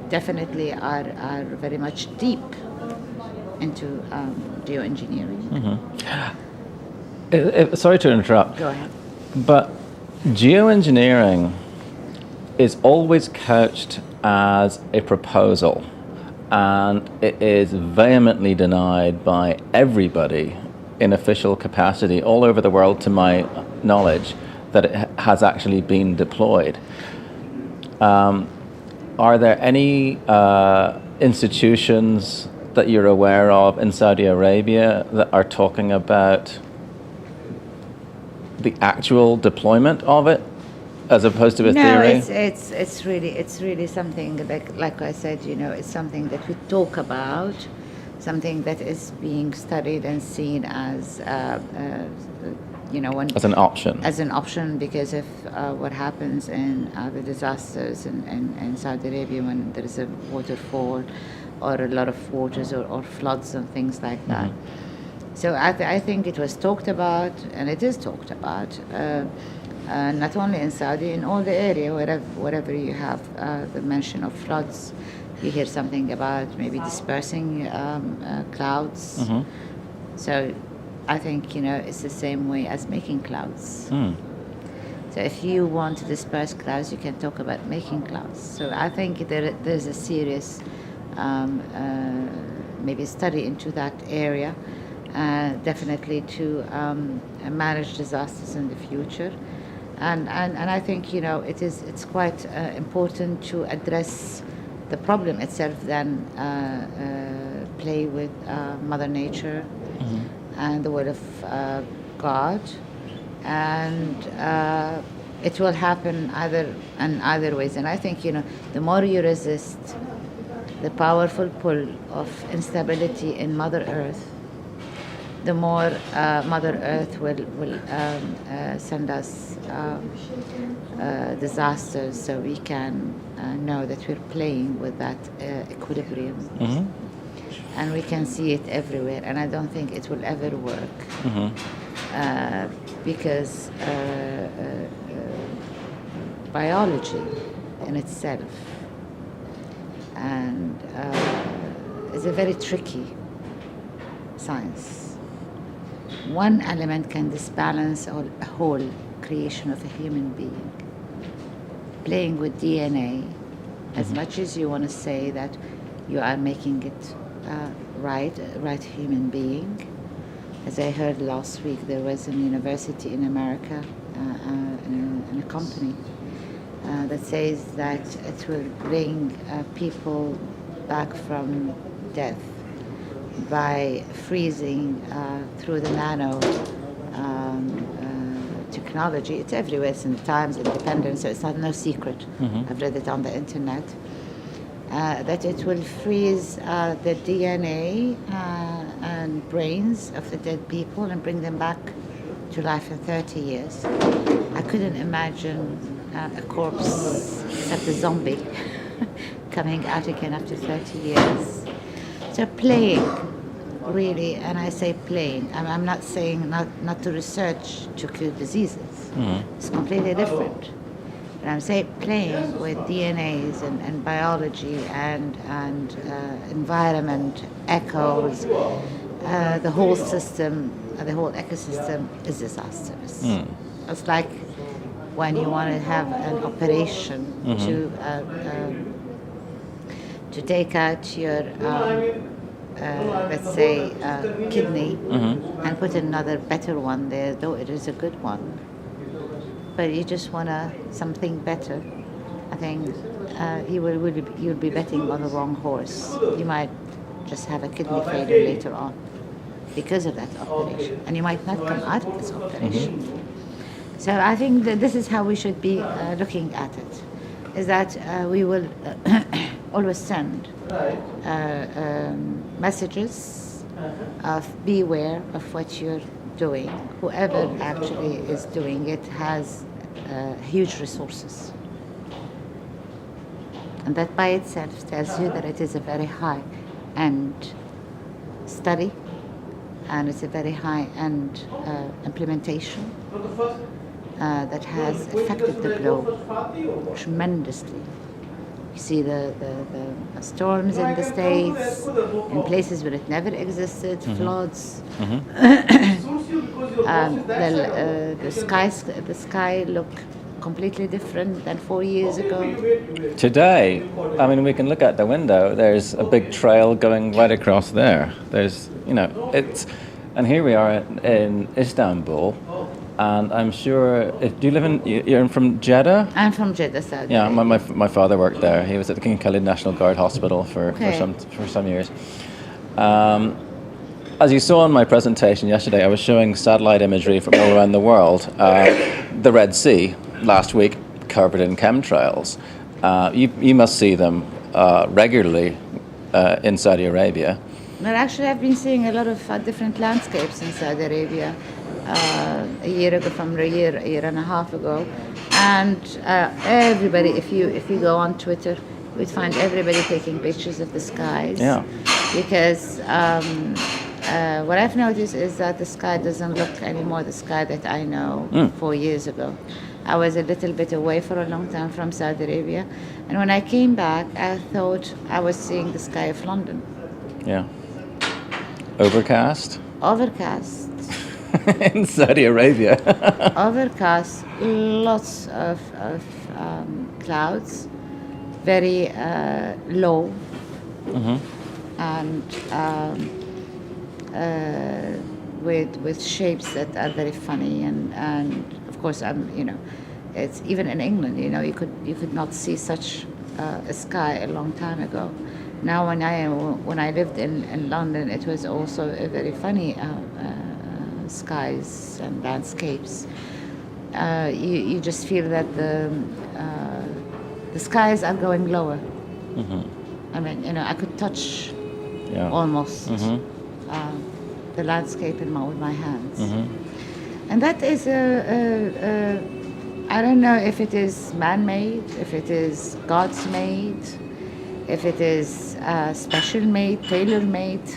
definitely are very much deep into geoengineering. Sorry to interrupt. Go ahead. But geoengineering is always couched as a proposal, and it is vehemently denied by everybody in official capacity all over the world, to my knowledge, that it has actually been deployed. Are there any institutions that you're aware of in Saudi Arabia that are talking about the actual deployment of it, as opposed to a theory? No, it's really something like I said. It's something that we talk about, something that is being studied and seen as as an option. As an option, because of what happens in the disasters in Saudi Arabia when there is a waterfall or a lot of waters or floods and things like that. So I think it was talked about, and it is talked about, not only in Saudi, in all the area, wherever you have the mention of floods, you hear something about maybe dispersing clouds. So I think, it's the same way as making clouds. So if you want to disperse clouds, you can talk about making clouds. So I think there's a serious maybe study into that area, definitely to manage disasters in the future. And I think, it's quite important to address the problem itself than play with Mother Nature and the Word of God. And it will happen either ways. And I think, the more you resist the powerful pull of instability in Mother Earth, the more Mother Earth will send us disasters, so we can know that we're playing with that equilibrium. And we can see it everywhere, and I don't think it will ever work because biology in itself and is a very tricky science. One element can disbalance a whole creation of a human being. Playing with DNA, as much as you want to say that you are making it right human being. As I heard last week, there was a university in America, in a company, that says that it will bring people back from death by freezing through the nano technology. It's everywhere. It's in the Times, Independent, so it's no secret. I've read it on the internet. That it will freeze the DNA and brains of the dead people and bring them back to life in 30 years. I couldn't imagine a corpse, except a zombie, coming out again after 30 years. So playing, really, and I say playing, I'm not saying not to research to cure diseases. It's completely different. But I'm saying playing with DNAs and biology and environment, echoes, the whole system, the whole ecosystem is disastrous. It's like when you want to have an operation to take out your, let's say, kidney and put another better one there, though it is a good one. But you just want something better. I think you'll be betting on the wrong horse. You might just have a kidney failure later on because of that operation, and you might not come out of this operation. So I think that this is how we should be looking at it, is that we will always send messages of beware of what you're doing. Whoever actually is doing it has huge resources. And that by itself tells you that it is a very high-end study, and it's a very high-end implementation that has affected the globe tremendously. You see the storms in the States, in places where it never existed, floods. The sky look completely different than 4 years ago. Today, I mean, we can look out the window. There's a big trail going right across there. There's, and here we are in Istanbul, and I'm sure. Do you live in? You're from Jeddah? I'm from Jeddah, Saudi. Yeah, my father worked there. He was at the King Khalid National Guard Hospital for some years. As you saw in my presentation yesterday, I was showing satellite imagery from all around the world. The Red Sea last week covered in chemtrails. You must see them regularly in Saudi Arabia. Well, actually, I've been seeing a lot of different landscapes in Saudi Arabia a year and a half ago, and everybody, if you go on Twitter, you'd find everybody taking pictures of the skies. Yeah. Because what I've noticed is that the sky doesn't look anymore the sky that I know 4 years ago. I was a little bit away for a long time from Saudi Arabia, and when I came back, I thought I was seeing the sky of London. Yeah. Overcast? Overcast. In Saudi Arabia. Overcast, lots of clouds, very low, and with shapes that are very funny, and of course it's even in England, you could not see such a sky a long time ago. Now when I lived in London, it was also a very funny skies and landscapes. You just feel that the skies are going lower. I mean, I could touch almost the landscape with my hands. And that is I don't know if it is man-made, if it is God's made, if it is special-made, tailor-made.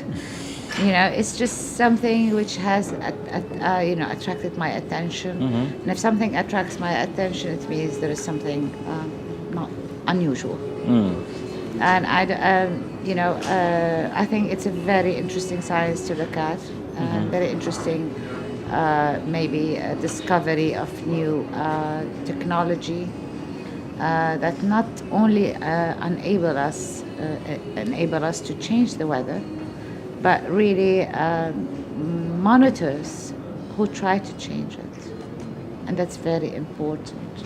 It's just something which has attracted my attention. And if something attracts my attention, it means there is something not unusual. And I think it's a very interesting science to look at, very interesting, maybe a discovery of new technology that not only enable us to change the weather, but really monitors who try to change it, and that's very important.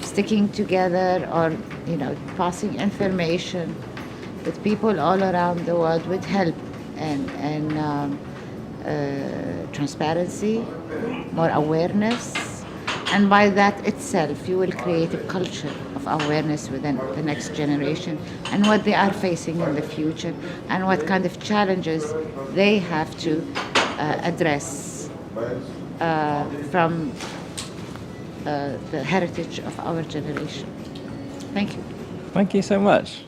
Sticking together or passing information with people all around the world would help and transparency, more awareness, and by that itself you will create a culture of awareness within the next generation and what they are facing in the future and what kind of challenges they have to address from the heritage of our generation. Thank you. Thank you so much.